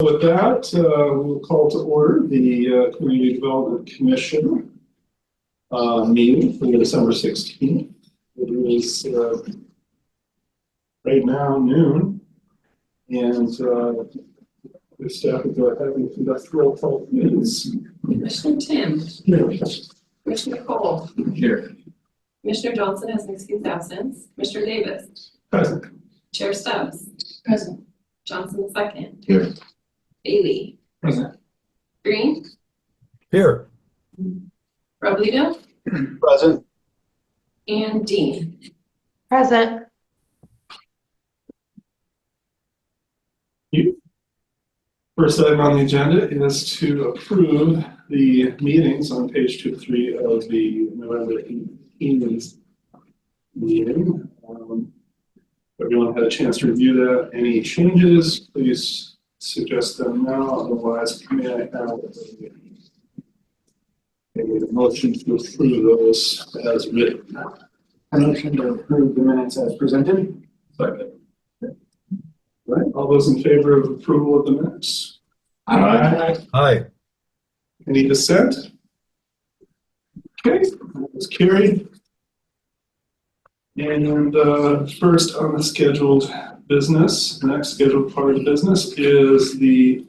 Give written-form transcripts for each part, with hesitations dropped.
With that, we'll call to order the Community Development Commission meeting for December 16th. It is right now noon, and the staff will go ahead and conduct roll call please. Commissioner Tim. Here. Commissioner Cole. Here. Commissioner Johnson has an excused absence. Commissioner Davis. Present. Chair Stubbs. Present. Johnson second. Here. Bailey. Present. Green. Here. Robledo. Present. And Dean. Present. First item on the agenda is to approve the meetings on page 2 to 3 of the November 18th meeting. Everyone had a chance to review that. Any changes, please suggest them now. Otherwise, may I have a motion to approve those as written? A motion to approve the minutes as presented. Second. Right, all those in favor of approval of the minutes? Aye. Any dissent? Okay, that was carried. And first on the scheduled business, the next scheduled part of the business is the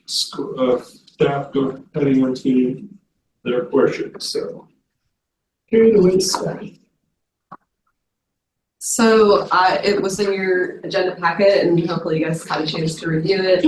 staff heading into their portion. So, carry the way, staff. So it was in your agenda packet, and hopefully you guys had a chance to review it.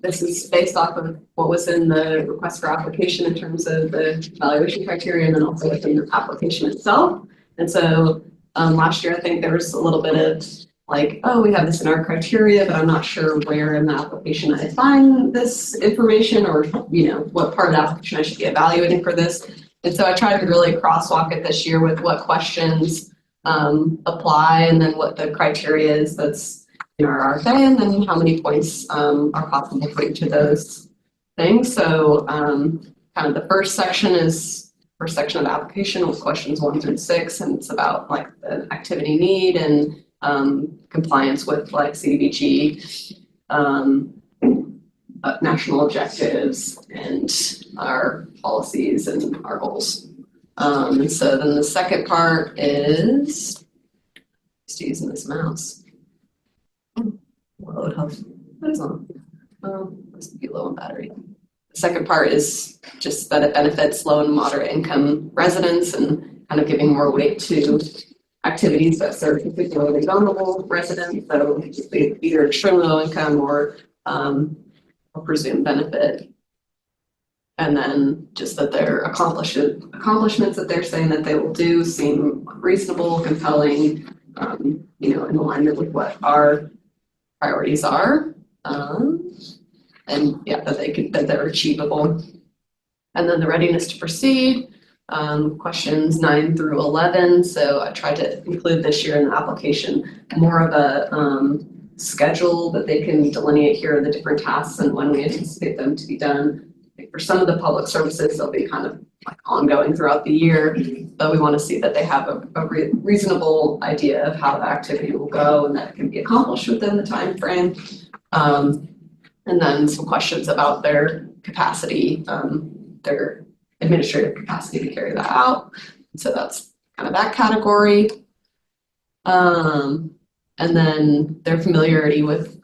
This is based off of what was in the request for application in terms of the evaluation criteria, and then also within the application itself. And so last year, I think there was a little bit of like, oh, we have this in our criteria, but I'm not sure where in the application I find this information, or what part of the application I should be evaluating for this. And so I tried to really crosswalk it this year with what questions apply, and then what the criteria is that's in our RFA, and then how many points are possible for each of those things. So kind of the first section of the application with questions 1 through 6, and it's about like the activity need and compliance with like CDBG, national objectives, and our policies and our goals. And so then the second part is just using this mouse. Load health. What is on? Must be low on battery. The second part is just that it benefits low and moderate income residents, and kind of giving more weight to activities that serve particularly vulnerable residents. So either extremely low income or presumed benefit. And then just that their accomplishments that they're saying that they will do seem reasonable, compelling, in alignment with what our priorities are, and yeah, that they're achievable. And then the readiness to proceed, questions 9 through 11. So I tried to include this year in the application more of a schedule that they can delineate here are the different tasks and when we anticipate them to be done. For some of the public services, they'll be kind of like ongoing throughout the year, but we want to see that they have a reasonable idea of how the activity will go and that it can be accomplished within the time frame. And then some questions about their capacity, their administrative capacity to carry that out. So that's kind of that category. And then their familiarity with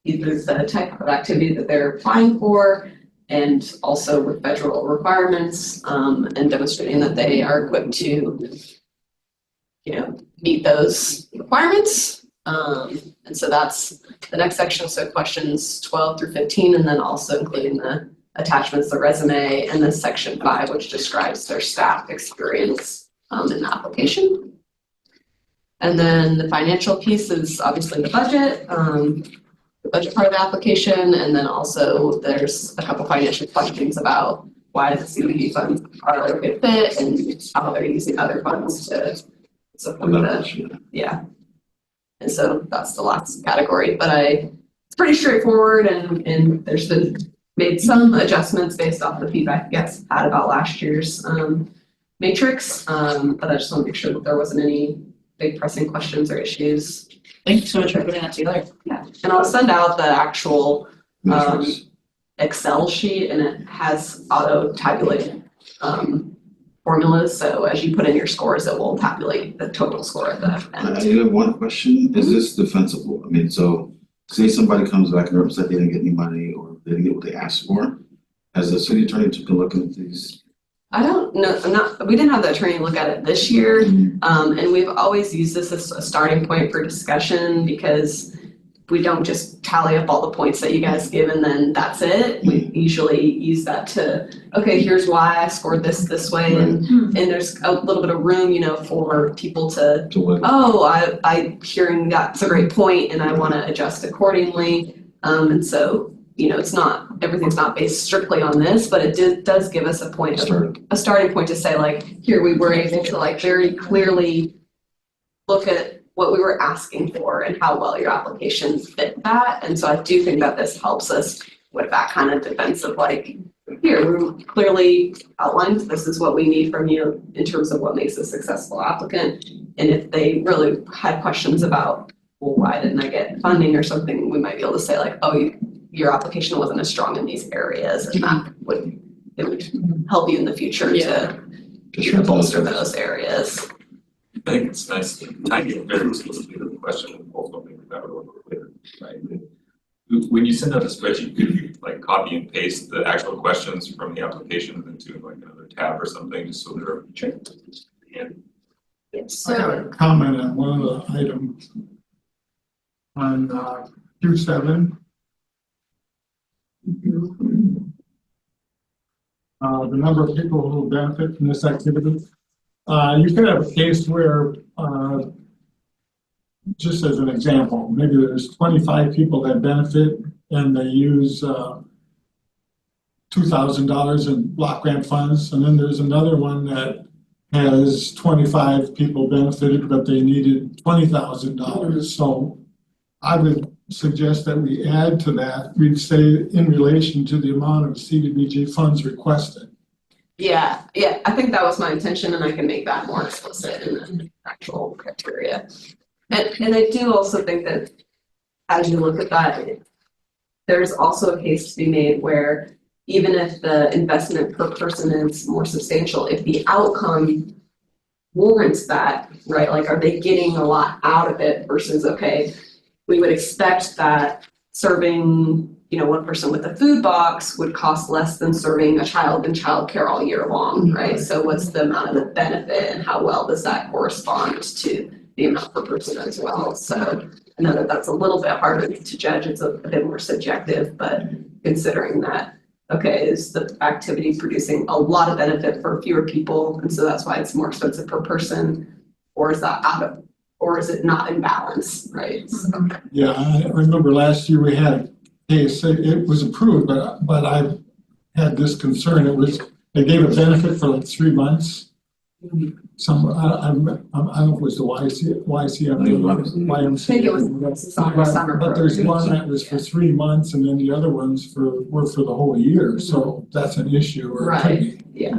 either the type of activity that they're applying for, and also with federal requirements, and demonstrating that they are equipped to, meet those requirements. And so that's the next section. So questions 12 through 15, and then also including the attachments, the resume, and then section 5, which describes their staff experience in the application. And then the financial piece is obviously the budget. The budget part of the application, and then also there's a couple financial questions about why the CDBG funds are a good fit and how they're using other funds to support the, yeah. And so that's the last category, but it's pretty straightforward, and there's been made some adjustments based off the feedback you guys had about last year's matrix, but I just want to make sure that there wasn't any big pressing questions or issues. Thank you so much for putting that together. Yeah, and I'll send out the actual Matrix. Excel sheet, and it has auto tabulated formulas. So as you put in your scores, it will tabulate the total score at the I end. have one question. Is this defensible? I mean, so say somebody comes back and represents they didn't get any money or they didn't get what they asked for. Has the city attorney took a look at these? I don't know, we didn't have the attorney look at it this year. And we've always used this as a starting point for discussion because we don't just tally up all the points that you guys give and then that's it. We usually use that to, okay, here's why I scored this way. And there's a little bit of room, you know, for people to what? oh, I'm hearing that's a great point and I want to adjust accordingly. And so, you know, everything's not based strictly on this, but it does give us a starting point to say like, here we were able to like very clearly look at what we were asking for and how well your application fit that. And so I do think that this helps us with that kind of defense of like, here, we clearly outlined this is what we need from you in terms of what makes a successful applicant. And if they really had questions about, well, why didn't I get funding or something, we might be able to say like, oh, your application wasn't as strong in these areas, and that would help you in the future to bolster those areas. I think it's nice to tie it very explicitly to the question and also make that a little bit clearer, right? When you send out a spreadsheet, could you like copy and paste the actual questions from the application into like another tab or something, just so they're checked? I got a comment on one of the items on Q7. The number of people who will benefit from this activity. You could have a case where, just as an example, maybe there's 25 people that benefit and they use $2,000 in block grant funds, and then there's another one that has 25 people benefited, but they needed $20,000. So I would suggest that we add to that, we'd say in relation to the amount of CDBG funds requested. Yeah, I think that was my intention, and I can make that more explicit in the actual criteria. And I do also think that as you look at that, there's also a case to be made where even if the investment per person is more substantial, if the outcome warrants that, right? Like, are they getting a lot out of it versus, okay, we would expect that serving, you know, one person with a food box would cost less than serving a child in childcare all year long, right? So what's the amount of the benefit and how well does that correspond to the amount per person as well? So I know that that's a little bit harder to judge. It's a bit more subjective, but considering that, okay, is the activity producing a lot of benefit for fewer people, and so that's why it's more expensive per person, or is that or is it not in balance, right? So. Yeah, I remember last year we had a case, it was approved, but I had this concern. They gave a benefit for like 3 months. I don't know if it was the YCF, I think it was summer. But there's one that was for 3 months, and then the other ones were for the whole year. So that's an issue, or it could be. Yeah.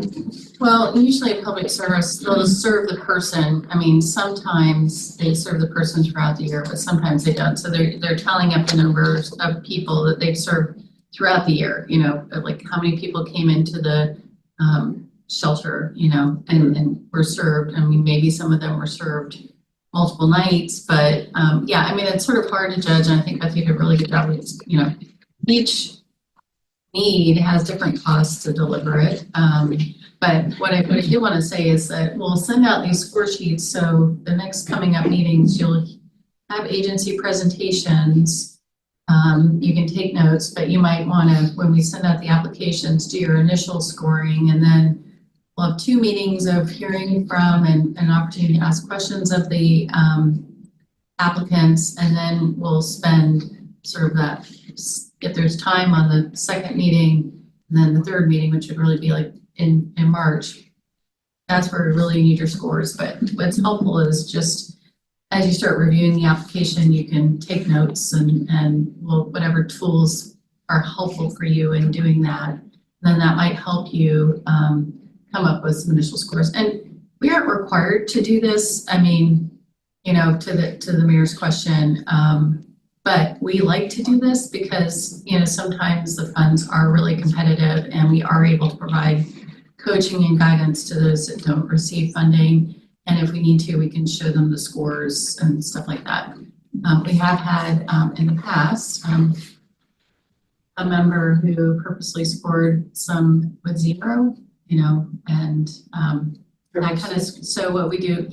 Well, usually a public service, they'll just serve the person. I mean, sometimes they serve the person throughout the year, but sometimes they don't. So they're tallying up the numbers of people that they've served throughout the year. You know, like how many people came into the shelter, you know, and were served. I mean, maybe some of them were served multiple nights, but yeah, I mean, it's sort of hard to judge. And I think Beth did a really good job with, you know, each need has different costs to deliver it. But what I do want to say is that we'll send out these score sheets. So the next coming up meetings, you'll have agency presentations. You can take notes, but you might want to, when we send out the applications, do your initial scoring, and then we'll have 2 meetings of hearing from and an opportunity to ask questions of the applicants, and then we'll spend sort of that, if there's time on the second meeting, and then the third meeting, which would really be like in March. That's where we really need your scores. But what's helpful is just as you start reviewing the application, you can take notes and well, whatever tools are helpful for you in doing that. And then that might help you come up with some initial scores. And we aren't required to do this. I mean, you know, to the mayor's question, But we like to do this because, you know, sometimes the funds are really competitive and we are able to provide coaching and guidance to those that don't receive funding. And if we need to, we can show them the scores and stuff like that. We have had in the past a member who purposely scored some with 0, you know, and that kind of, so what we do,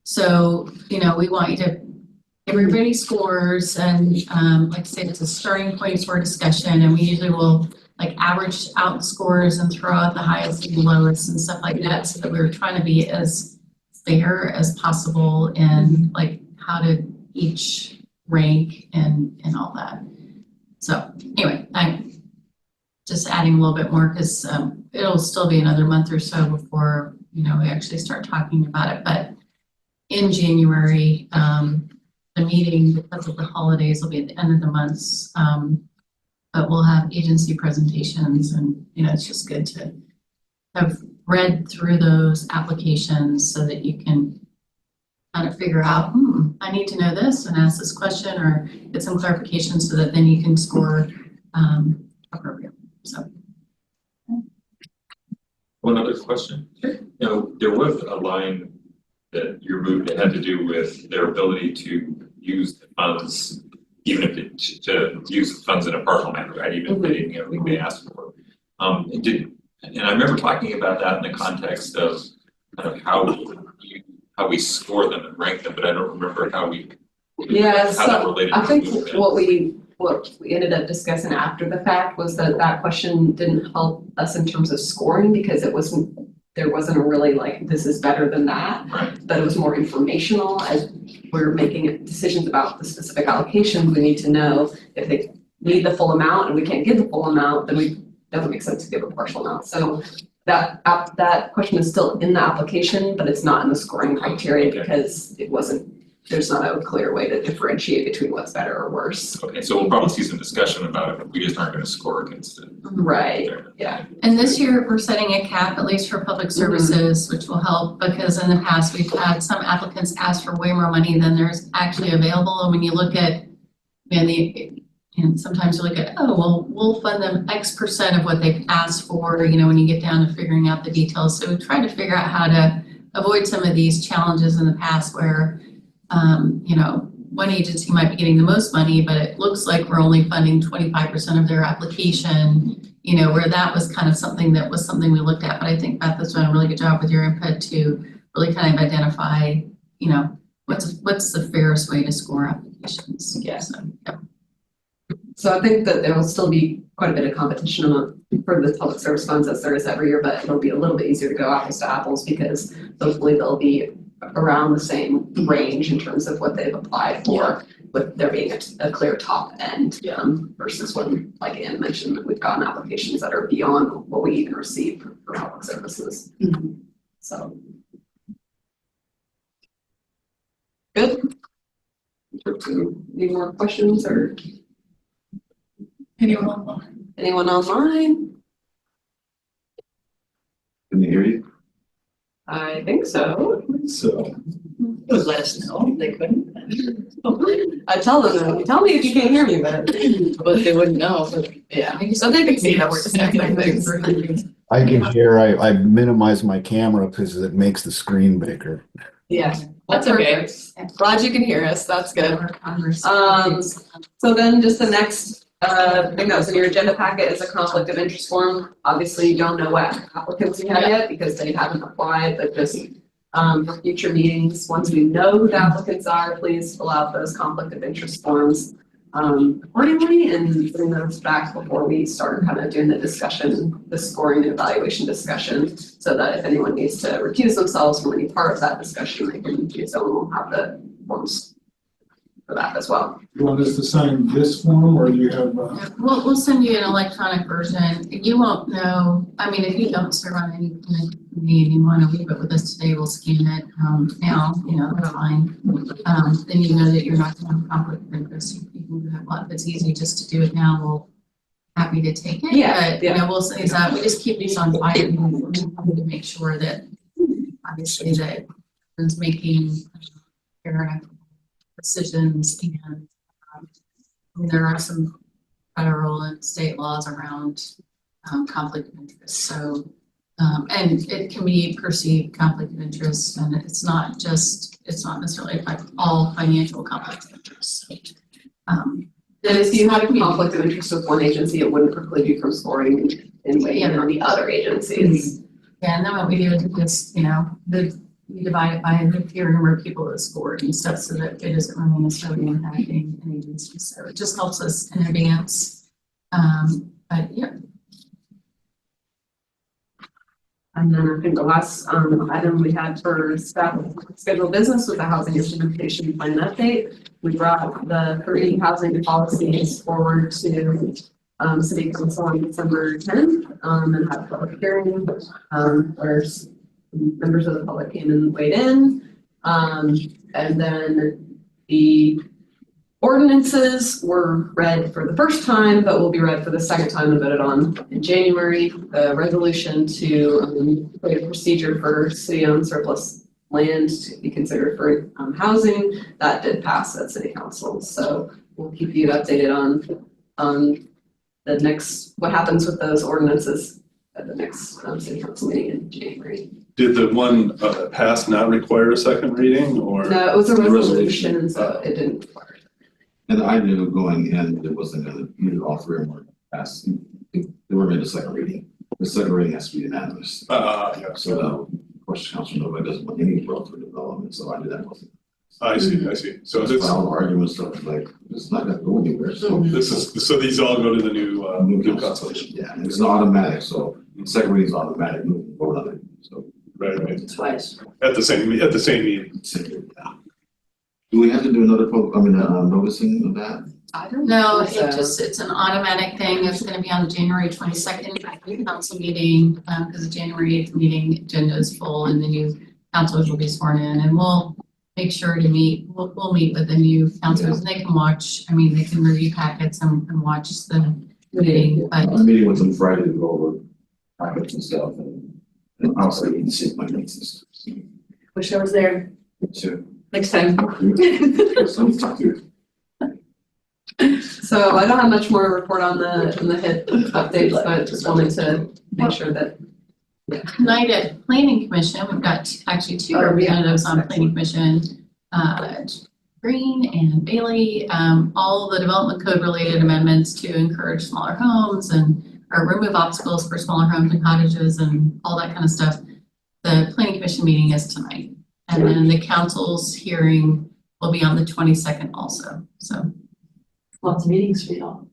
so, you know, we want you to, everybody scores and like I said, it's a starting point for discussion, and we usually will like average out scores and throw out the highest and lowest and stuff like that, so that we're trying to be as fair as possible in like how to each rank and all that. So anyway, I'm just adding a little bit more because it'll still be another month or so before, you know, we actually start talking about it. But in January, the meeting, because of the holidays, will be at the end of the months. But we'll have agency presentations, and, you know, it's just good to have read through those applications so that you can kind of figure out, I need to know this and ask this question or get some clarification so that then you can score appropriately. So. One other question. Sure. You know, there was a line that you removed that had to do with their ability to use the funds, even if it, to use the funds in a partial manner, right? Even if they didn't get everything they asked for. And I remember talking about that in the context of kind of how we score them and rank them, but I don't remember how that related. I think what we ended up discussing after the fact was that question didn't help us in terms of scoring, because there wasn't a really like, this is better than that, right. But it was more informational. As we're making decisions about the specific allocations, we need to know if they need the full amount and we can't give the full amount, then it doesn't make sense to give a partial amount. So that question is still in the application, but it's not in the scoring criteria because there's not a clear way to differentiate between what's better or worse. Okay, so we'll probably see some discussion about it, but we just aren't going to score against it. Right, yeah. And this year, we're setting a cap, at least for public services, which will help, because in the past, we've had some applicants ask for way more money than there's actually available. And when you look at, and sometimes you look at, we'll fund them X% of what they've asked for, you know, when you get down to figuring out the details. So we try to figure out how to avoid some of these challenges in the past where, you know, one agency might be getting the most money, but it looks like we're only funding 25% of their application, you know, where that was kind of something we looked at. But I think Beth has done a really good job with your input to really kind of identify, you know, what's the fairest way to score applications. Yeah. So. So I think that there will still be quite a bit of competition for the public service funds as there is every year, but it'll be a little bit easier to go apples to apples because hopefully they'll be around the same range in terms of what they've applied for, with there being a clear top end versus when, like Ann mentioned, we've gotten applications that are beyond what we even receive for public services. Mm-hmm. So. Good. Any more questions or? Anyone online? Can they hear you? I think so. So, Let us know if they couldn't. I tell them, tell me if you can't hear me, but They wouldn't know, but yeah, so they can see that we're discussing things. I can hear, I minimized my camera because it makes the screen bigger. Yeah, That's okay. Glad you can hear us. That's good. So then just the next thing that was in your agenda packet is a conflict of interest form. Obviously, you don't know what applicants you have yet because they haven't applied, but just for future meetings, once we know who the applicants are, please fill out those conflict of interest forms accordingly and bring those back before we start kind of doing the discussion, the scoring and evaluation discussion, so that if anyone needs to recuse themselves from any part of that discussion, they can do so, and we'll have the forms for that as well. You want us to sign this form, or do you have? We'll send you an electronic version. You won't know. I mean, if you don't serve on any committee and you want to leave it with us today, we'll scan it now. You know, online. Then you know that you're not going to have conflict of interest. You can do that. Well, if it's easy just to do it now, we'll happy to take it. Yeah, but you know, we'll say that we just keep these on file to make sure that obviously that everyone's making fair enough decisions and there are some federal and state laws around conflict of interest. So, and it can be perceived conflict of interest, and it's not necessarily like all financial conflicts of interest. And if you had a conflict of interest with one agency, it wouldn't preclude you from scoring in weighing on the other agencies. Yeah, and then what we do is just, we divide it by the fewer number of people that scored and stuff so that it isn't really necessarily impacting an agency. So it just helps us in advance. But yeah. And then I think the last item we had for staff scheduled business was the housing implementation plan update. We brought the 3 housing policies forward to City Council on December 10th and had a public hearing where members of the public came and weighed in. And then the ordinances were read for the first time, but will be read for the second time and voted on in January. The resolution to create a procedure for city-owned surplus land to be considered for housing, that did pass at City Council. So we'll keep you updated on the next, what happens with those ordinances at the next City Council meeting in January. Did the one that passed not require a second reading or? No, it was a resolution, and so it didn't require. And I knew going in, it wasn't gonna, all 3 of them were passed, they were made a second reading. The second reading has to be unanimous. Yeah. So, of course, Council nobody doesn't want any growth or development, so I knew that wasn't. I see. So That's this, why all the arguments stuff like, it's not gonna go anywhere, so. so these all go to the new council. Yeah, and it's automatic, so the second reading is automatic, we can vote on it, so. Right. Twice. At the same meeting. Yeah. Do we have to do another noticing of that? I don't No, think so. it's an automatic thing. It's gonna be on the January 22nd council meeting, because the January 8th meeting agenda is full and the new councilors will be sworn in, and we'll make sure to meet, we'll meet with the new councilors and they can watch, they can review packets and watch the meeting, but I'm meeting with them Friday to go over packets and stuff, and also you can see my notes and stuff. Wish I was there So, next time. So I don't have much more to report on the HIT updates, but just wanted to make sure that. tonight at Planning Commission, we've got actually 2 representatives on Planning Commission, Green and Bailey, all the development code related amendments to encourage smaller homes or remove obstacles for smaller homes and cottages and all that kind of stuff. The Planning Commission meeting is tonight. And then the council's hearing will be on the 22nd also, so. Lots of meetings for y'all.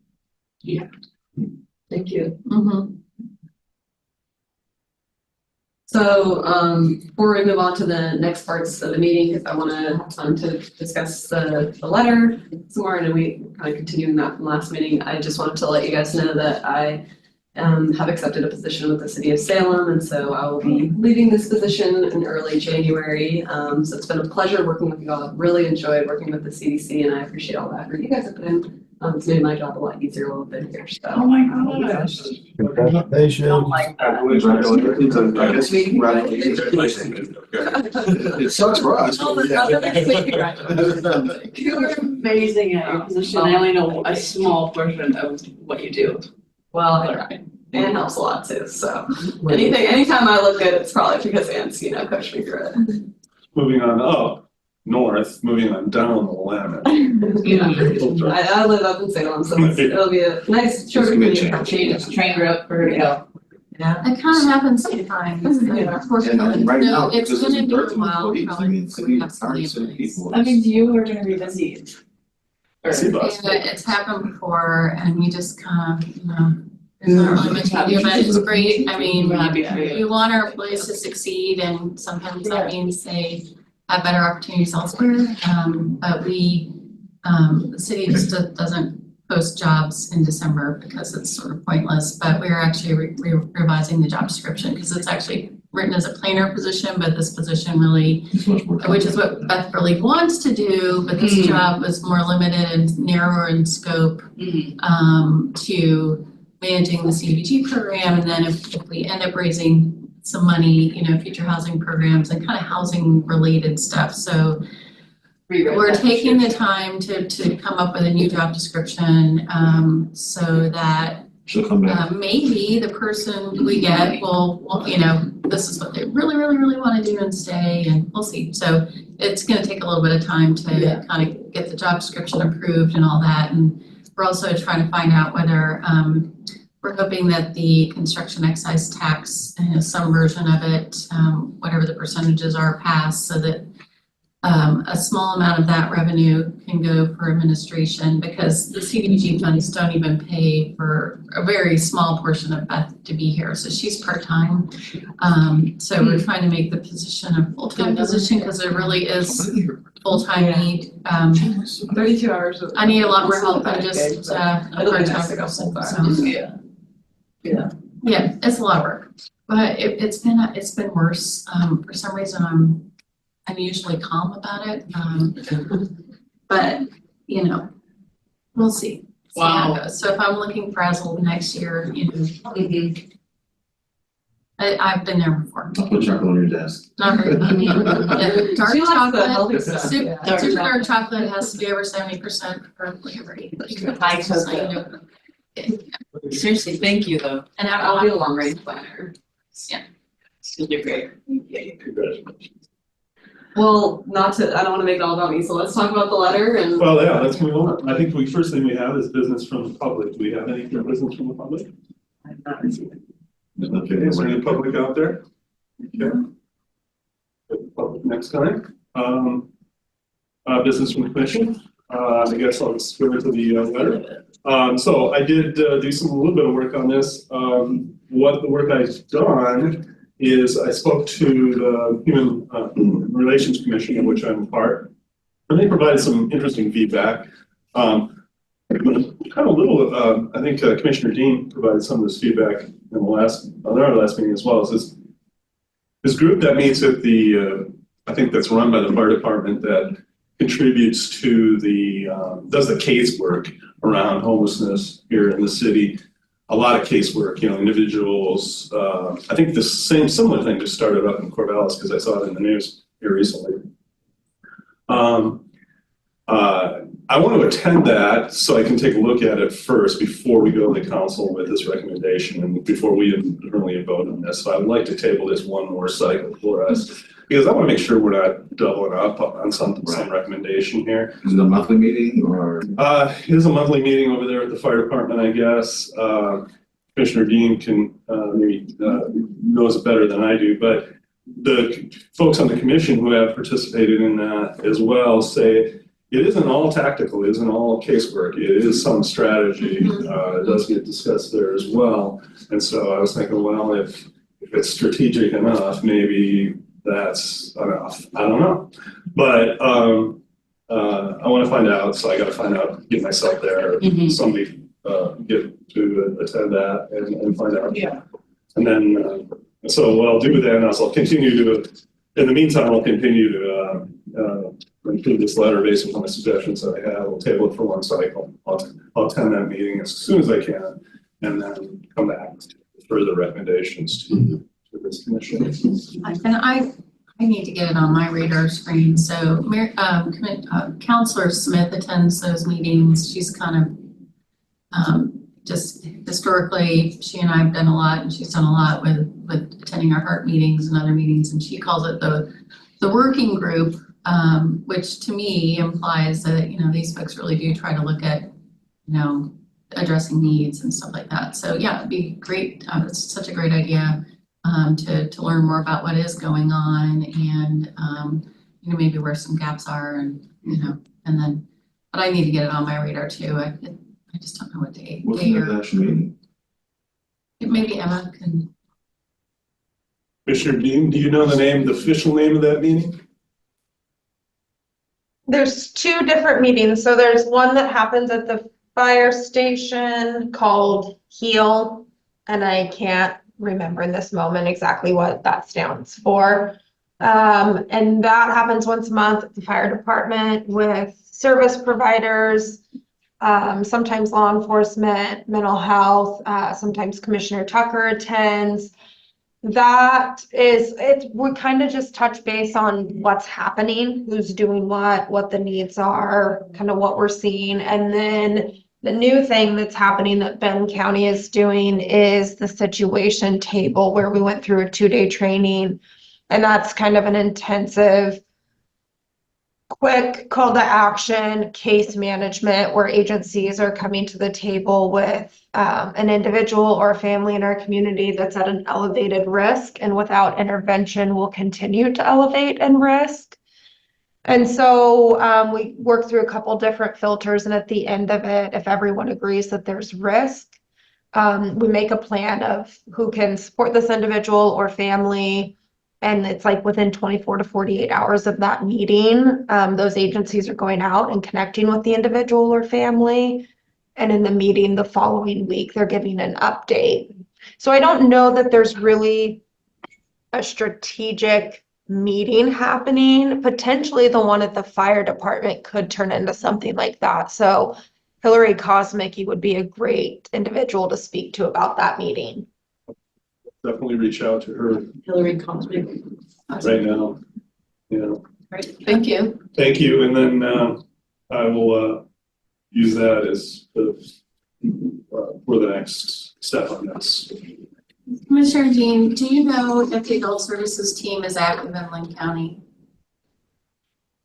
Yeah. Thank you. Mm-hmm. So before we move on to the next parts of the meeting, because I want to have time to discuss the letter some more, and we kind of continuing that from last meeting. I just wanted to let you guys know that I have accepted a position with the city of Salem, and so I will be leaving this position in early January. So it's been a pleasure working with you all. I've really enjoyed working with the CDC, and I appreciate all the effort you guys have put in. It's made my job a lot easier while I've been here. So. Oh my gosh. Congratulations. Don't like that. It sucks for us. You're amazing at your position. I only know a small portion of what you do. Well, Ann helps a lot too. So anytime I look good, it's probably because Ann's, coached me through it. Moving on up north, moving on down the Willamette. Yeah. I live up in Salem, so it'll be a nice short It's gonna be a commute. Change, train route for her to go. Yeah. It kind of happens sometimes. And right now, No, it's because gonna it's be a birth while. employees, I mean, city, Probably current city people. You are gonna be busy. See bus. It's happened before and you just kind of, there's not really much to do, but it's great. We're happy for you. We want our employees to succeed and sometimes that means they have better opportunities elsewhere. But the city just doesn't post jobs in December because it's sort of pointless, but we're actually revising the job description because it's actually written as a planner position, but this position really, which is what Beth really wants to do, but this job was more limited and narrower in scope to managing the CDBG program. And then if we end up raising some money, future housing programs and kind of housing related stuff. So Rewrite we're that taking the description. time to come up with a new job description, so that She'll come back. maybe the person we get will, you know, this is what they really, really, really want to do and stay, and we'll see. So it's gonna take a little bit of time to Yeah. kind of get the job description approved and all that. And we're also trying to find out whether, we're hoping that the construction excise tax, some version of it, whatever the percentages are passed, so that a small amount of that revenue can go for administration, because the CDBG funds don't even pay for a very small portion of Beth to be here, so she's part-time. So we're trying to make the position a full-time position, because there really is full-time need. 32 hours. I need a lot more help than just a It'll be part-time nice to go person, full-time. so. Yeah. Yeah, it's a lot of work, but it's been worse. For some reason, I'm usually calm about it. But, you know, we'll see. See how it goes. So if I'm looking frazzled next year, you know, I've been there before. I'll put chocolate on your desk. Not very much. Yeah, dark She likes the chocolate, healthy stuff. super dark chocolate has to be over 70% for flavor. I took that. Seriously, thank you though. And I'll be a long range planner. Yeah. You're great. Congratulations. Well, not to, I don't wanna make it all about me, so let's talk about the letter and. Well, yeah, let's move on. I think the first thing we have is business from the public. Do we have any business from the public? I've not received it. There's nothing Okay, is there in any the public out there? Okay. Public next time. Business from the commission. I guess I'll just go into the letter. So I did do a little bit of work on this. What the work I've done is I spoke to the Human Relations Commission, of which I'm a part, and they provided some interesting feedback. Kind of little, I think Commissioner Dean provided some of this feedback in our last meeting as well. Is this group that meets at the, I think that's run by the fire department, that contributes to does the case work around homelessness here in the city. A lot of casework, you know, individuals. I think the similar thing just started up in Corvallis, because I saw it in the news here recently. I want to attend that so I can take a look at it first before we go to the council with this recommendation and before we really vote on this. So I would like to table this one more cycle for us, because I want to make sure we're not doubling up on some recommendation here. Is it a monthly meeting or? It is a monthly meeting over there at the fire department, I guess. Commissioner Dean can maybe knows it better than I do, but the folks on the commission who have participated in that as well say it isn't all tactical, it isn't all casework, it is some strategy. It does get discussed there as well. And so I was thinking, well, if it's strategic enough, maybe that's enough. I don't know. But I want to find out, so I got to find out, get myself there, somebody get to attend that and find out. Yeah. And then, so what I'll do then is I'll continue to, in the meantime, I'll continue to include this letter based on the suggestions that I have. We'll table it for one cycle. I'll attend that meeting as soon as I can, and then come back to further recommendations to this commission. And I need to get it on my radar screen, so Counselor Smith attends those meetings. She's kind of just historically, she and I have done a lot, and she's done a lot with attending our heart meetings and other meetings, and she calls it the working group, which to me implies that, you know, these folks really do try to look at, you know, addressing needs and stuff like that. So yeah, it'd be great. It's such a great idea to learn more about what is going on, and you know, maybe where some gaps are, and you know, and then, but I need to get it on my radar too. I just don't know what day. What's the actual meeting? Maybe Emma can. Commissioner Dean, do you know the official name of that meeting? There's two different meetings. So there's one that happens at the fire station called HEAL, and I can't remember in this moment exactly what that stands for. And that happens once a month at the fire department with service providers, sometimes law enforcement, mental health, sometimes Commissioner Tucker attends. we kind of just touch base on what's happening, who's doing what the needs are, kind of what we're seeing. And then the new thing that's happening that Benton County is doing is the situation table, where we went through a 2-day training. And that's kind of an intensive, quick call to action case management, where agencies are coming to the table with an individual or a family in our community that's at an elevated risk, and without intervention will continue to elevate in risk. And so we work through a couple different filters, and at the end of it, if everyone agrees that there's risk, we make a plan of who can support this individual or family. And it's like within 24 to 48 hours of that meeting, those agencies are going out and connecting with the individual or family. And in the meeting the following week, they're giving an update. So I don't know that there's really a strategic meeting happening. Potentially the one at the fire department could turn into something like that. So Hillary Kosmicki would be a great individual to speak to about that meeting. Definitely reach out to her Hillary Cosmic. right now. Yeah, Great, thank you. thank you. And then I will use that as for the next step on this. Commissioner Dean, do you know if the adult services team is active in Lynn County?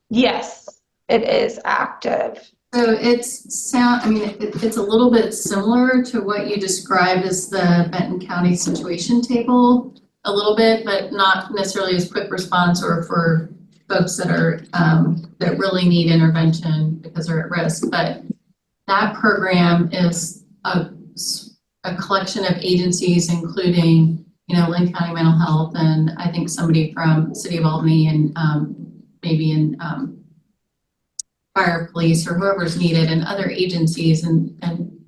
Yes, it is active. So it's a little bit similar to what you described as the Benton County situation table, a little bit, but not necessarily as quick response or for folks that are, that really need intervention because they're at risk. But that program is a collection of agencies, including, Lynn County Mental Health, and I think somebody from City of Albany, and maybe in fire, police, or whoever's needed, and other agencies, and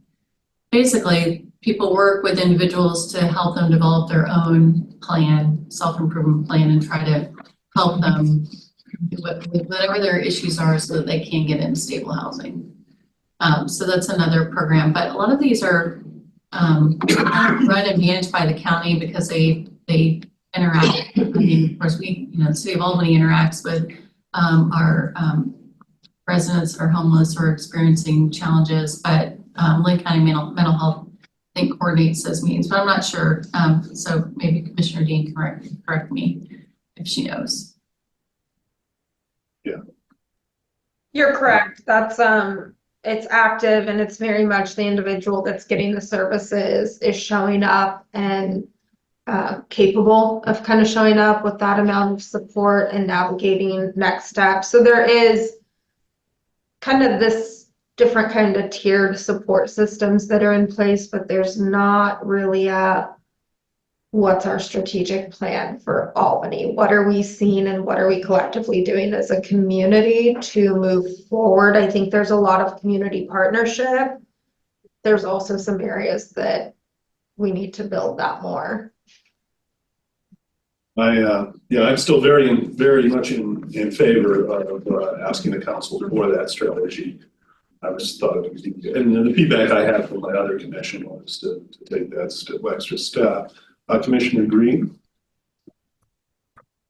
basically people work with individuals to help them develop their own plan, self-improvement plan, and try to help them with whatever their issues are so that they can get into stable housing. So that's another program, but a lot of these are run and managed by the county because they interact. I mean, of course, the City of Albany interacts with our residents that are homeless or experiencing challenges, but Lynn County Mental Health, I think, coordinates those meetings, but I'm not sure. So maybe Commissioner Dean can correct me if she knows. Yeah. You're correct. That's it's active, and it's very much the individual that's getting the services is showing up and capable of kind of showing up with that amount of support and navigating next steps. So there is kind of this different kind of tiered support systems that are in place, but there's not really a what's our strategic plan for Albany? What are we seeing and what are we collectively doing as a community to move forward? I think there's a lot of community partnership. There's also some areas that we need to build that more. I'm still very much in favor of asking the council for that strategy. I just thought it was, and the feedback I had from my other commission was to take that extra step. Commissioner Green?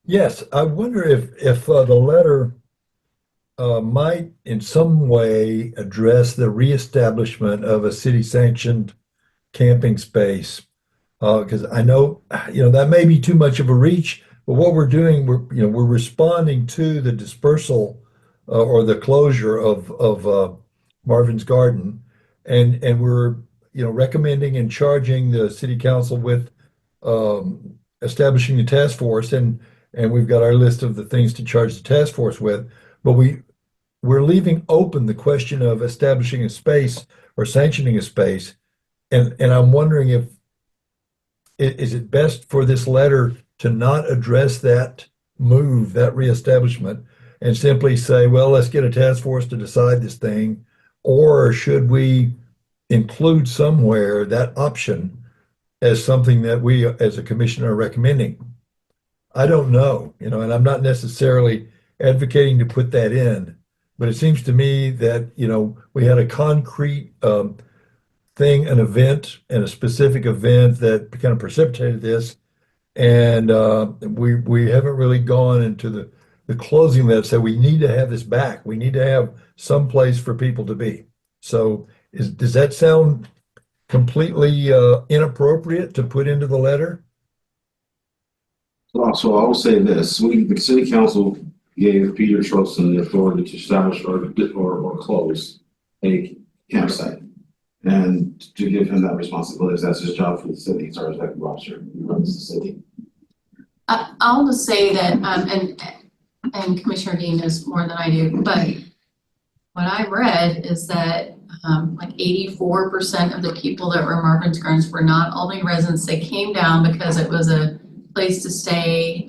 Yes, I wonder if the letter might in some way address the reestablishment of a city-sanctioned camping space. Because I know, that may be too much of a reach, but what we're doing, we're responding to the dispersal or the closure of Marvin's Garden, and we're recommending and charging the city council with establishing the task force, and we've got our list of the things to charge the task force with, but we're leaving open the question of establishing a space or sanctioning a space, and I'm wondering if is it best for this letter to not address that move, that reestablishment, and simply say, well, let's get a task force to decide this thing, or should we include somewhere that option as something that we as a commission are recommending? I don't know, and I'm not necessarily advocating to put that in, but it seems to me that, we had a concrete thing, an event, and a specific event that kind of precipitated this. And we haven't really gone into the closing that said we need to have this back. We need to have some place for people to be. So does that sound completely inappropriate to put into the letter? So I will say this, the city council gave Peter Trosten the authority to establish or close a campsite. And to give him that responsibility, that's his job for the city. He's our executive officer. He runs the city. I'll just say that, and Commissioner Dean knows more than I do, but what I've read is that like 84% of the people that were Marvin's Gardens were not Albany residents. They came down because it was a place to stay.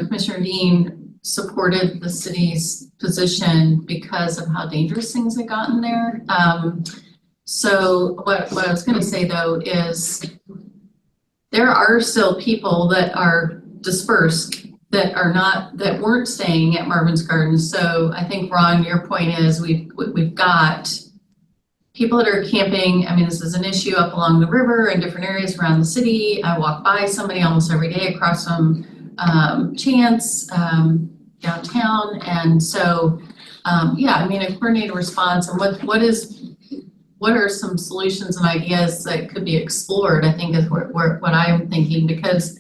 Commissioner Dean supported the city's position because of how dangerous things had gotten there. So what I was going to say though is there are still people that are dispersed that weren't staying at Marvin's Gardens. So I think, Ron, your point is we've got people that are camping. I mean, this is an issue up along the river and different areas around the city. I walk by somebody almost every day across from Chance downtown. And so, a coordinated response and what are some solutions and ideas that could be explored, I think is what I'm thinking, because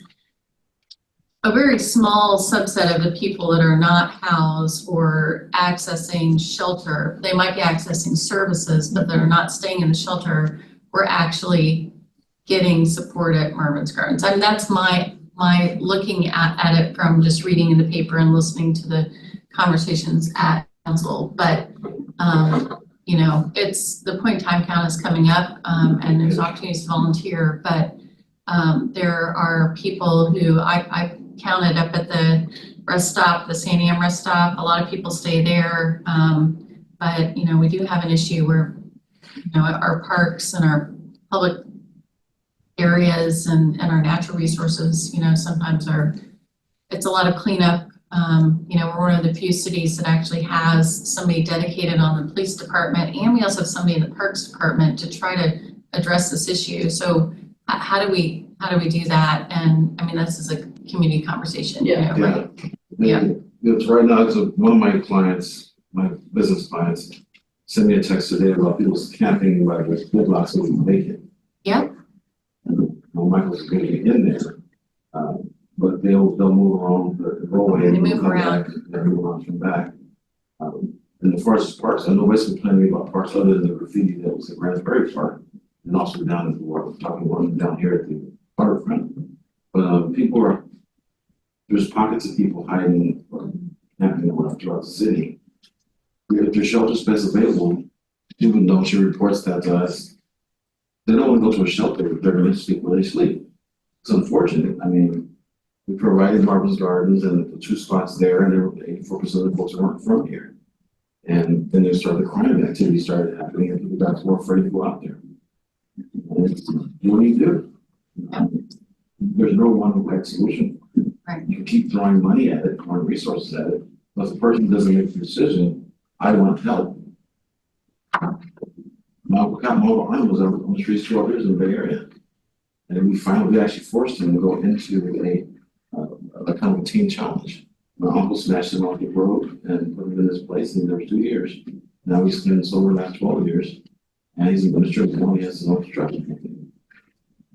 a very small subset of the people that are not housed or accessing shelter, they might be accessing services, but they're not staying in the shelter, we're actually getting support at Marvin's Gardens. And that's my looking at it from just reading in the paper and listening to the conversations at council. But it's the point in time count is coming up, and there's opportunities to volunteer, but there are people who I counted up at the rest stop, the San Am rest stop. A lot of people stay there, but we do have an issue where our parks and our public areas and our natural resources, sometimes it's a lot of cleanup. We're one of the few cities that actually has somebody dedicated on the police department, and we also have somebody in the parks department to try to address this issue. So how do we do that? And I mean, this is a community conversation. Right? Right now, one of my clients, my business clients, sent me a text today about people camping by the big lots so we can make it. Yep. Well, Michael's going to be in there, but they'll move around the roadway. They move around. They move around from back. And the farthest parks, I know nobody's complaining about parks other than the graffiti that was at Raspberry Park, and also down at the water, talking one down here at the waterfront. But there's pockets of people hiding or camping around throughout the city. If there's shelter space available, even though she reports that to us, they don't want to go to a shelter if they're going to sleep where they sleep. It's unfortunate. I mean, we provided Marvin's Gardens and the 2 spots there, and there were 84% of the folks that weren't from here. And then the crime activity started happening, and people got more afraid to go out there. And what do you do? There's no one right solution. Right. You keep throwing money at it, throwing resources at it, but if the person doesn't make the decision, I want help. Mobile Arm was on the streets 12 years in the Bay Area. And we actually forced him to go into a kind of a teen challenge. My uncle snatched him off the road and put him in this place, and there was 2 years. Now he's been sober the last 12 years, and he's administered the money as an construction company.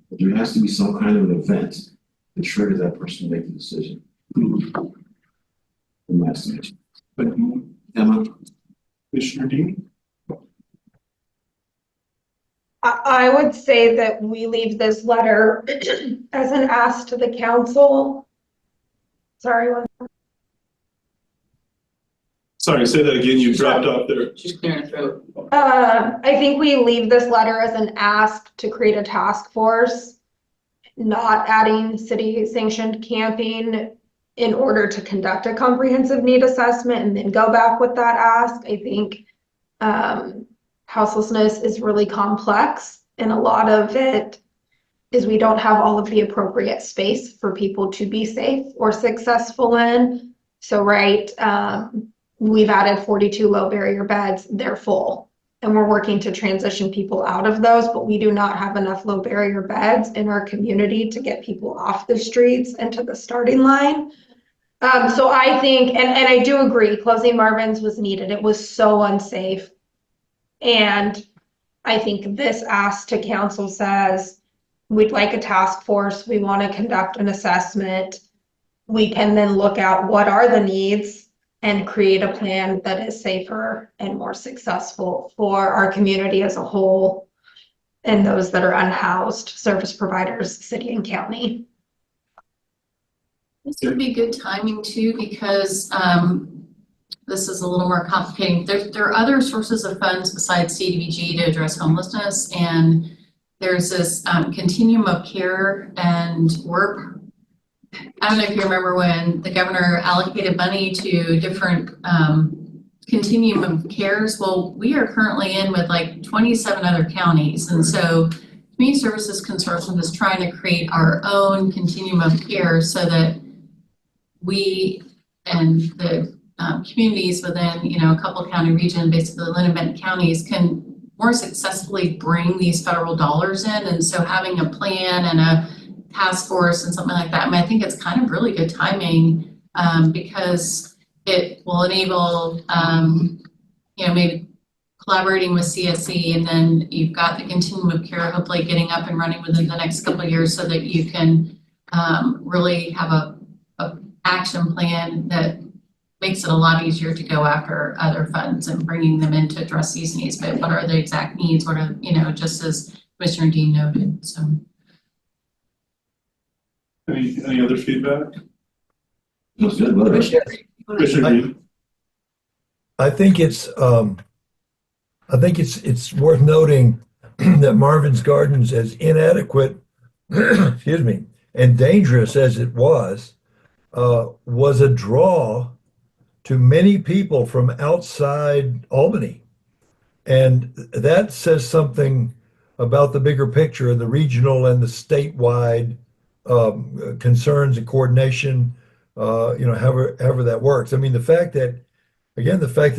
But there has to be some kind of an event that triggers that person to make the decision. In my estimation. But Emma? Commissioner Dean? I would say that we leave this letter as an ask to the council. Sorry, one. Sorry, say that again. You dropped off there. She's clearing her throat. I think we leave this letter as an ask to create a task force, not adding city sanctioned camping in order to conduct a comprehensive need assessment and then go back with that ask. I think houselessness is really complex, and a lot of it is we don't have all of the appropriate space for people to be safe or successful in. So, we've added 42 low barrier beds, they're full. And we're working to transition people out of those, but we do not have enough low barrier beds in our community to get people off the streets and to the starting line. So I think, and I do agree, closing Marvin's was needed. It was so unsafe. And I think this ask to council says, we'd like a task force. We want to conduct an assessment. We can then look at what are the needs and create a plan that is safer and more successful for our community as a whole and those that are unhoused, service providers, city and county. This would be good timing too, because this is a little more complicating. There are other sources of funds besides CDBG to address homelessness, and there's this continuum of care and work. I don't know if you remember when the governor allocated money to different continuum of cares. Well, we are currently in with like 27 other counties, and so Community Services Consortium is trying to create our own continuum of care so that we and the communities within, you know, a couple county region, basically the Lynn and Benton counties, can more successfully bring these federal dollars in. And so having a plan and a task force and something like that, I mean, I think it's kind of really good timing because it will enable, you know, maybe collaborating with CSC, and then you've got the continuum of care hopefully getting up and running within the next couple of years so that you can really have a action plan that makes it a lot easier to go after other funds and bringing them in to address these needs. But what are the exact needs? What are, you know, just as Commissioner Dean noted, so. Any other feedback? That's good, but Commissioner Dean? I think it's worth noting that Marvin's Gardens, as inadequate, excuse me, and dangerous as it was a draw to many people from outside Albany. And that says something about the bigger picture and the regional and the statewide concerns and coordination, you know, however that works. I mean, the fact that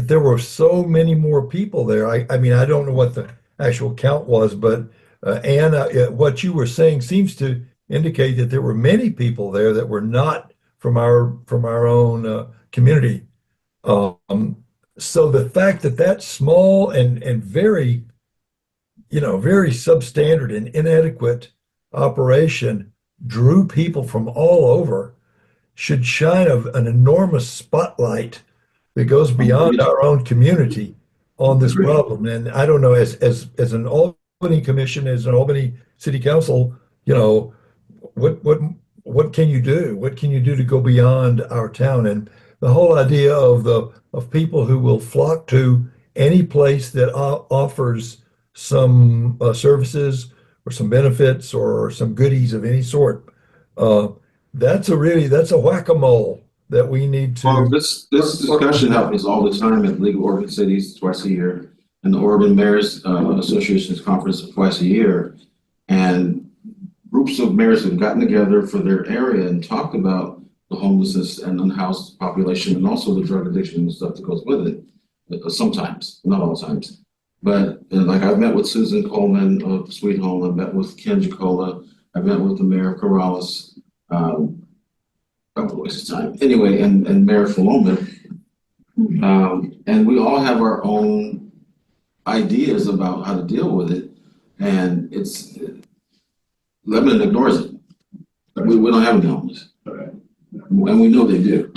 there were so many more people there, I mean, I don't know what the actual count was, but Anna, what you were saying seems to indicate that there were many people there that were not from our own community. So the fact that that small and very, you know, very substandard and inadequate operation drew people from all over should shine an enormous spotlight that goes beyond our own community on this problem. And I don't know, as an Albany commission, as an Albany City Council, you know, what can you do? What can you do to go beyond our town? And the whole idea of people who will flock to any place that offers some services or some benefits or some goodies of any sort, that's a whack-a-mole that we need to. Well, this discussion happens all the time at League of Oregon Cities twice a year, and the Oregon Mayors Association's conference twice a year, and groups of mayors have gotten together for their area and talked about the homelessness and unhoused population, and also the drug addiction and stuff that goes with it. Sometimes, not all times, but like I've met with Susan Coleman of Sweet Home, I've met with Ken Jacola, I've met with the mayor of Corrales, couple of ways of time. Anyway, and Mayor Philomen, and we all have our own ideas about how to deal with it, and it's Lebanon ignores it. We don't have any homeless. Okay. And we know they do.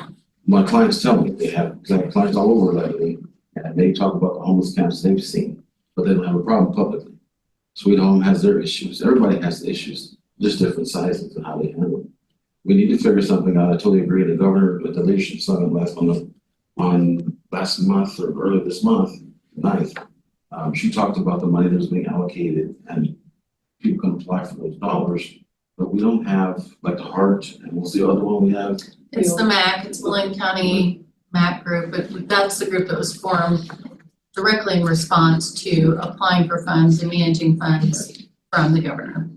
My clients tell me they have, because I have clients all over lately, and they talk about the homeless camps they've seen, but they don't have a problem publicly. Sweet Home has their issues. Everybody has issues, just different sizes and how they handle it. We need to figure something out. I totally agree. The governor at the leadership summit last month or earlier this month, 9th, she talked about the money that was being allocated and people can apply for those dollars. But we don't have like the Heart, and what's the other one we have? It's the MAC, it's the Lynn County MAC group, but that's the group that was formed directly in response to applying for funds and managing funds from the governor.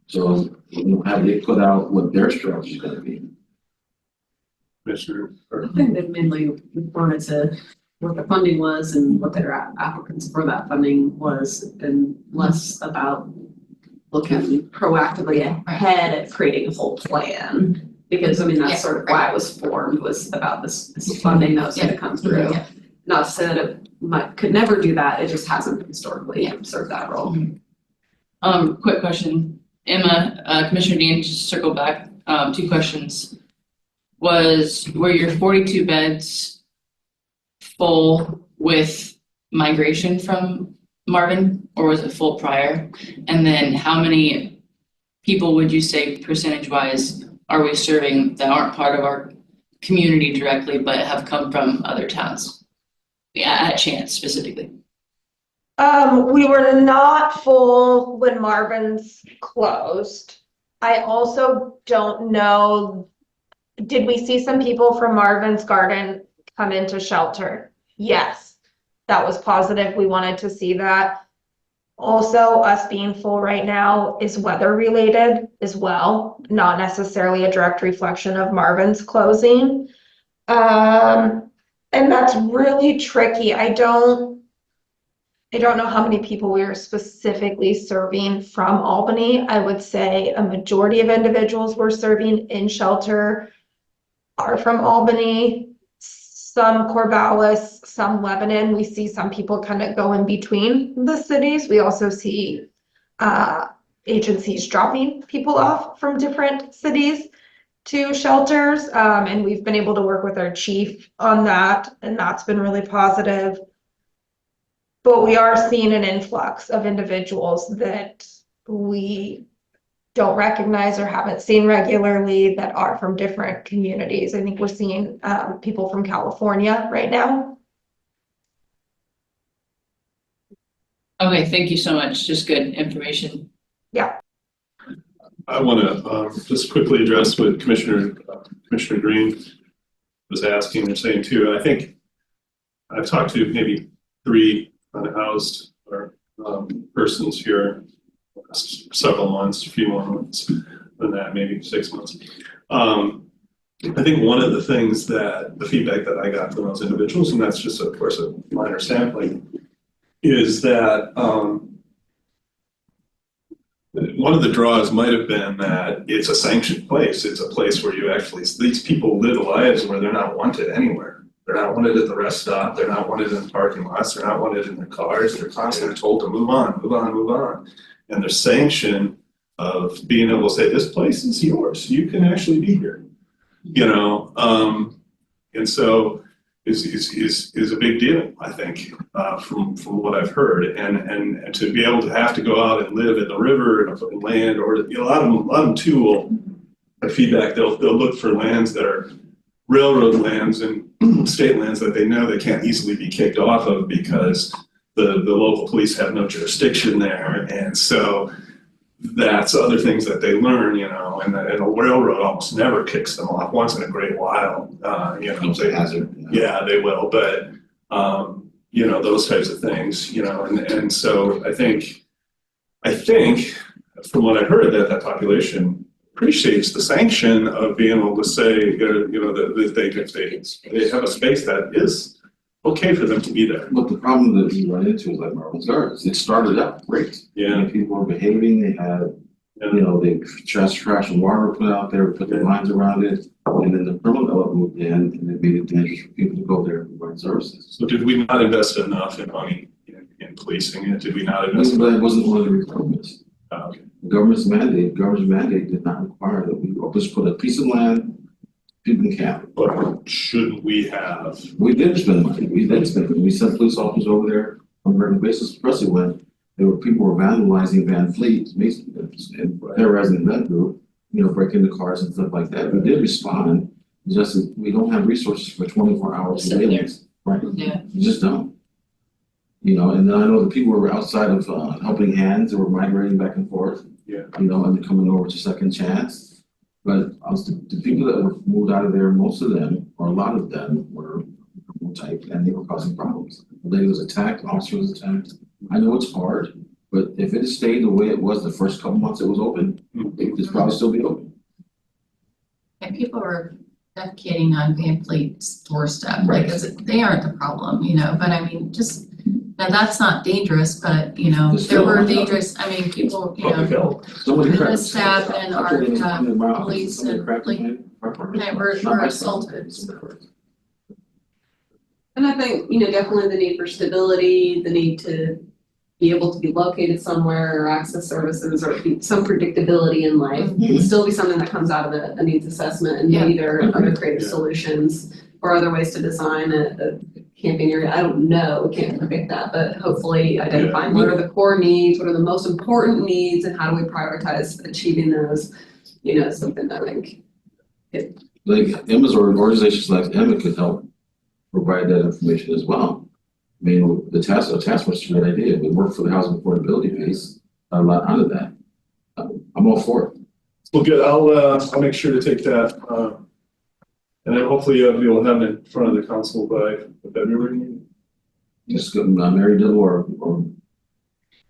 So have they put out what their strategy is going to be? Commissioner? I think they mainly wanted to what the funding was and what their applicants for that funding was, and less about looking proactively ahead at creating a whole plan. Because I mean, that's sort of why it was formed, was about this funding that was gonna come through. Yeah. Not to say that it could never do that, it just hasn't historically served that role. Quick question, Emma, Commissioner Dean, just to circle back, 2 questions. Were your 42 beds full with migration from Marvin, or was it full prior? And then how many people would you say percentage-wise are we serving that aren't part of our community directly, but have come from other towns? Yeah, at Chance specifically. We were not full when Marvin's closed. I also don't know, did we see some people from Marvin's Garden come into shelter? Yes, that was positive. We wanted to see that. Also, us being full right now is weather related as well, not necessarily a direct reflection of Marvin's closing. And that's really tricky. I don't know how many people we are specifically serving from Albany. I would say a majority of individuals we're serving in shelter are from Albany, some Corvallis, some Lebanon. We see some people kind of go in between the cities. We also see agencies dropping people off from different cities to shelters. And we've been able to work with our chief on that, and that's been really positive. But we are seeing an influx of individuals that we don't recognize or haven't seen regularly that are from different communities. I think we're seeing people from California right now. Okay, thank you so much. Just good information. Yeah. I want to just quickly address what Commissioner Green was asking or saying too. I think I've talked to maybe 3 unhoused or persons here several months, a few more months than that, maybe 6 months. I think one of the things that the feedback that I got from those individuals, and that's just of course a minor sampling, is that one of the draws might have been that it's a sanctioned place. It's a place where you actually, these people live lives where they're not wanted anywhere. They're not wanted at the rest stop. They're not wanted in the parking lots. They're not wanted in their cars. They're constantly told to move on, move on, move on. And there's sanction of being able to say, this place is yours. You can actually be here, you know? And so is a big deal, I think, from what I've heard. And to be able to have to go out and live in the river and land, or you know, a lot of them too will have feedback. They'll look for lands that are railroad lands and state lands that they know they can't easily be kicked off of because the local police have no jurisdiction there. And so that's other things that they learn, you know, and a railroad almost never kicks them off. Once in a great while, you know, It's a hazard. yeah, they will, but you know, those types of things, you know, and so I think from what I heard that population appreciates the sanction of being able to say, you know, that if they have a space that is okay for them to be there. But the problem that we run into is like Marvin's Gardens. It started out great. Yeah. And people were behaving. They had, you know, they trash and water put out there, put their lines around it, and then the criminal element moved in, and it made it dangerous for people to go there and provide services. So did we not invest enough in money in policing it? Did we not invest? But it wasn't one of the requirements. Oh, okay. The government's mandate did not require that we just put a piece of land, people can camp. But shouldn't we have? We did spend money. We did spend money. We sent police officers over there on a regular basis, especially when people were vandalizing Van Fleet and terrorizing the Van group, you know, breaking the cars and stuff like that. We did respond. It's just that we don't have resources for 24 hours surveillance. Right. Yeah. You just don't. You know, and then I know the people who were outside of helping hands that were migrating back and forth. Yeah. You know, and they're coming over to Second Chance. But the people that were moved out of there, most of them, or a lot of them, were type, and they were causing problems. The lady was attacked, the officer was attacked. I know it's hard, but if it had stayed the way it was the first couple months it was open, it would probably still be open. And people were defecating on Van Fleet's doorstep, like, they aren't the problem, you know, but I mean, just, now that's not dangerous, but, you know, It's there still- were dangerous, I mean, people, you Public know, health. Somebody the cracked- staff and I our, can't even find it around. police Somebody and, cracked like, my parking yeah, spot. we're Not my fault. assaulted. And I think, you know, definitely the need for stability, the need to be able to be located somewhere or access services or be some predictability in life. Can still be something that comes out of a needs assessment, and maybe there are other creative Yeah. solutions or other ways to design a camping area. I don't know, we can't predict that, but hopefully identifying what are the core needs, what are the most important needs, and how do we prioritize achieving those, you know, something that I think. Like Emma's or organizations like Emma could help provide that information as well. I mean, the task force is a great idea. We work for the housing affordability piece, a lot out of that. I'm all for it. Well, good, I'll make sure to take that, and then hopefully we will have it in front of the council by the February meeting. Just go, Mary Dillon or.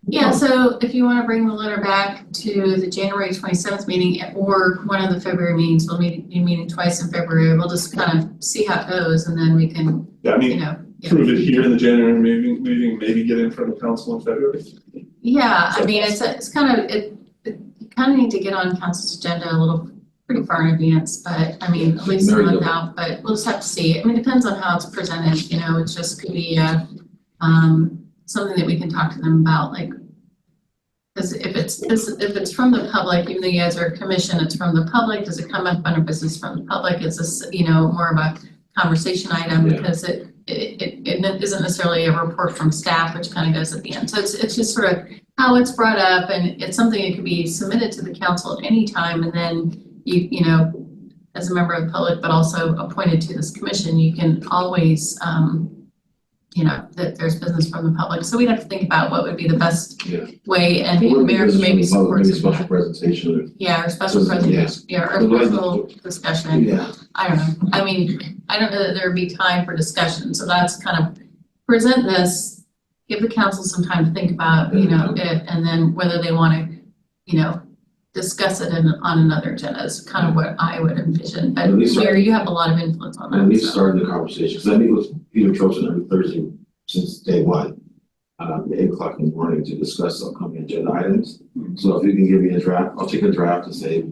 yeah, so if you wanna bring the letter back to the January 27th meeting or one of the February meetings, we'll be meeting twice in February, we'll just kind of see how it goes, and then we can, Yeah, I you mean, know. yeah. prove it here in the January meeting, maybe get in front of council in February. Yeah, I mean, it's kind of, you kind of need to get on council's agenda a little, pretty far in advance, but I mean, at least a Very month good. out, but we'll just have to see. I mean, it depends on how it's presented, you know, it just could be, something that we can talk to them about, like, because if it's from the public, even though you guys are a commission, it's from the public, does it come up under business from the public? It's a, you know, more of a conversation item Yeah. because it isn't necessarily a report from staff, which kind of goes at the end. So it's just sort of how it's brought up, and it's something that could be submitted to the council at any time, and then you know, as a member of the public, but also appointed to this commission, you can always, you know, that there's business from the public. So we'd have to think about what would be the best Yeah. way, and It would be Mayor business maybe from the public, supports maybe special that. presentation. Yeah, or special Yeah. presentation, yeah, or Otherwise- special discussion. Yeah. I don't know. I mean, I don't know that there'd be time for discussion, so that's kind of present this, give the council some time to think about, you know, it, and then whether they want to, you know, discuss it on another agenda is kind of what I would envision. But At least- Mayor, you have a lot of influence on At that. least So. starting the conversation, because I meet with Peter Trojan every Thursday since day one. 8 o'clock in the morning to discuss upcoming agenda items. So if you can give me a draft, I'll take a draft and say,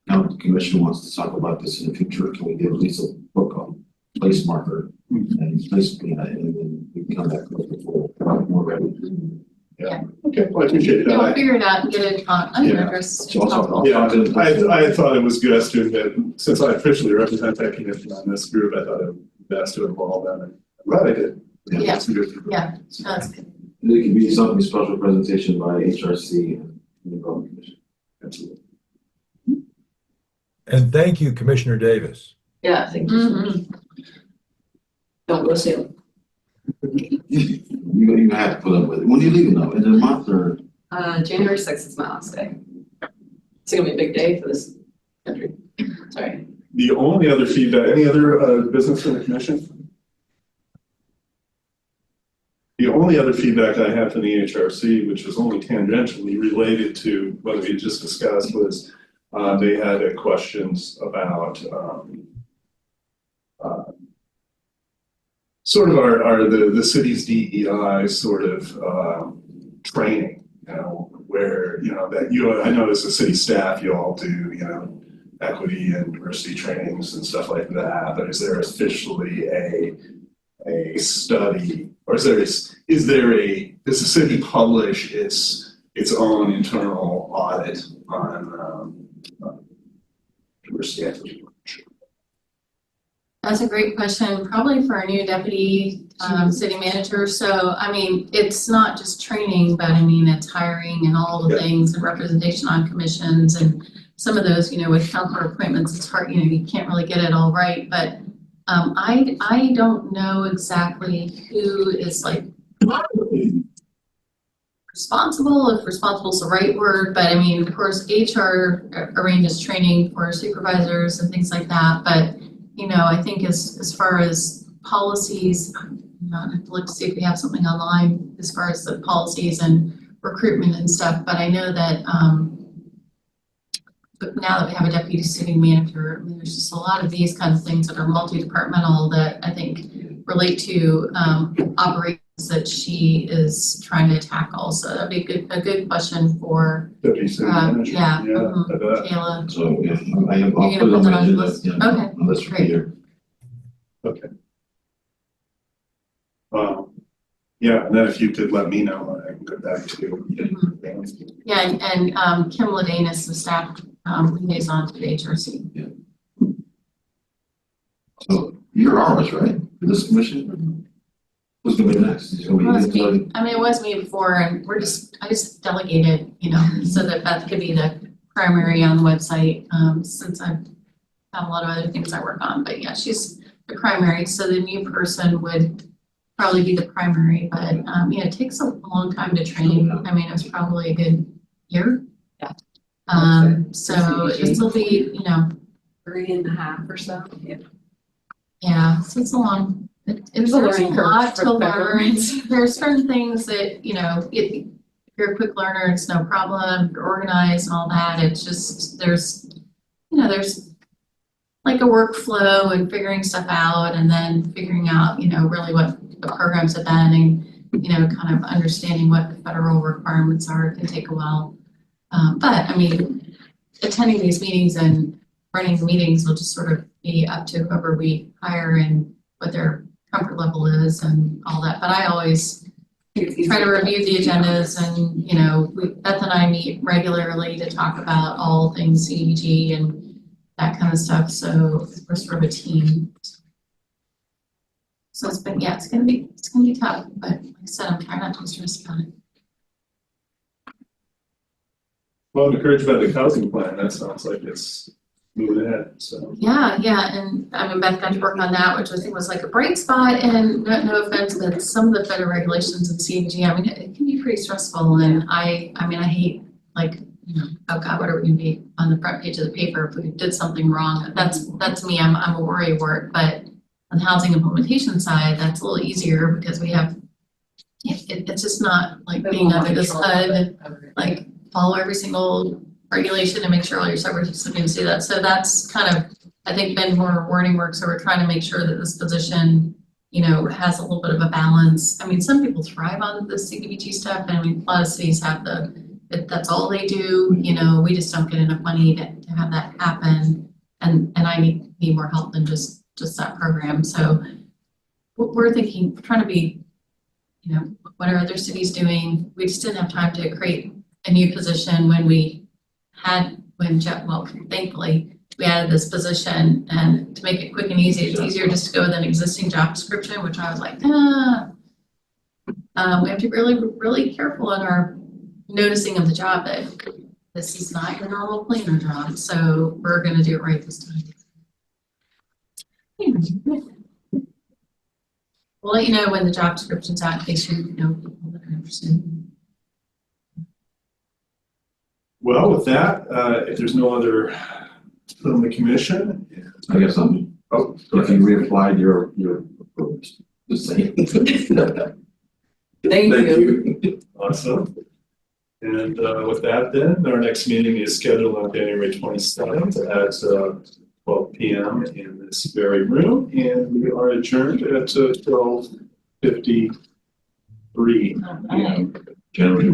now the commission wants to talk about this in the future, can we give at least a book on place marker? And place, and then we can come back with the full, more ready. Okay, well, I appreciate Yeah, we'll that. figure it out and get it on your address. So I'll talk- Yeah, I thought it was best to, that since I officially represent that commission on this group, I thought it would be best to involve them, and I'm glad I did. Yeah. It's good for- Yeah. That's good. It could be something special presentation by HRC and the Development Commission. Absolutely. And thank you, Commissioner Davis. Yeah, I think so. Mhm. Don't go sailing. You have to put up with it. When are you leaving though? In a month or? January 6th is my last day. It's gonna be a big day for this country. Sorry. The only other feedback, any other business from the commission? The only other feedback I had from the HRC, which was only tangentially related to what we just discussed, was they had questions about sort of the city's DEI sort of training, you know, where, you know, that I know as a city staff, you all do, you know, equity and diversity trainings and stuff like that, but is there officially a study, or does the city publish its own internal audit on diversity, equity? That's a great question, probably for our new deputy city manager. So, I mean, it's not just training, but I mean, it's hiring and all the Yeah. things and representation on commissions and some of those, you know, with counselor appointments, it's hard, you know, you can't really get it all right. But I don't know exactly who is like responsible, if responsible is the right word, but I mean, of course, HR arranges training for supervisors and things like that. But you know, I think as far as policies, I have to look to see if we have something online as far as the policies and recruitment and stuff, but I know that but now that we have a deputy city manager, I mean, there's just a lot of these kinds of things that are multi-departmental that I think relate to operations that she is trying to tackle. So that'd be a good question for Deputy City Manager. yeah, I bet. Kayla. So, yeah, I'll You're put it gonna on put that my on the agenda, list? yeah, Okay, unless you're great. here. Okay. Yeah, and then if you could let me know, I can get back to you. Yeah, and Kim Ladane is the staff liaison to the HRC. So you're ours, right, for this commission? Who's gonna be next? Is it gonna be It was you, Claudia? me, I mean, it was me before, and I just delegated, so that Beth could be the primary on the website, since I've got a lot of other things I work on, but yeah, she's the primary, so the new person would probably be the primary, but, it takes a long time to train. I mean, it was probably a good year. Yeah. So this will be, 3.5 or so. Yeah. yeah, so it's a long, there's a learning curve lot for to the better. learn. There are certain things that, if you're a quick learner, it's no problem. If you're organized and all that, it's just, there's like a workflow and figuring stuff out and then figuring out, really what the programs have been and, kind of understanding what the federal requirements are can take a while. But I mean, attending these meetings and running the meetings will just sort of be up to whoever we hire and what their comfort level is and all that. But I always try to review the agendas and, Beth and I meet regularly to talk about all things CDBG and that kind of stuff. So we're sort of a team. So it's gonna be tough, but like I said, I'm trying not to be stressed about it. Well, I'm encouraged by the housing plan. That sounds like it's moving ahead, so. Yeah, and I mean, Beth got to work on that, which I think was like a bright spot, and no offense, but some of the federal regulations in CDBG, I mean, it can be pretty stressful, and I hate, like, oh God, what are we gonna be on the front page of the paper if we did something wrong? That's me, I'm a worrywart, but on the housing implementation side, that's a little easier because we have, it's just not like being under this HUD, like follow every single regulation and make sure all your subrecipients do that. So that's kind of, I think, been more rewarding work. So we're trying to make sure that this position, has a little bit of a balance. I mean, some people thrive on the CDBG stuff. And I mean, a lot of cities have that's all they do. We just don't get enough money to have that happen. And I need more help than just that program. So we're thinking, trying to be, what are other cities doing? We just didn't have time to create a new position thankfully we added this position, and to make it quick and easy, it's easier just to go with an existing job description, which I was like, we have to be really, really careful in our noticing of the job that this is not your normal planner job. So we're going to do it right this time. We'll let you know when the job description's out in case you know people that are interested. Well, with that, if there's no other from the commission. I guess I'm, Oh, if you reapplied your approved, the same. Thank you. Awesome. And with that then, our next meeting is scheduled on January 27th at 12 p.m. in this very room, and we are adjourned at 12:53 p.m. Generally,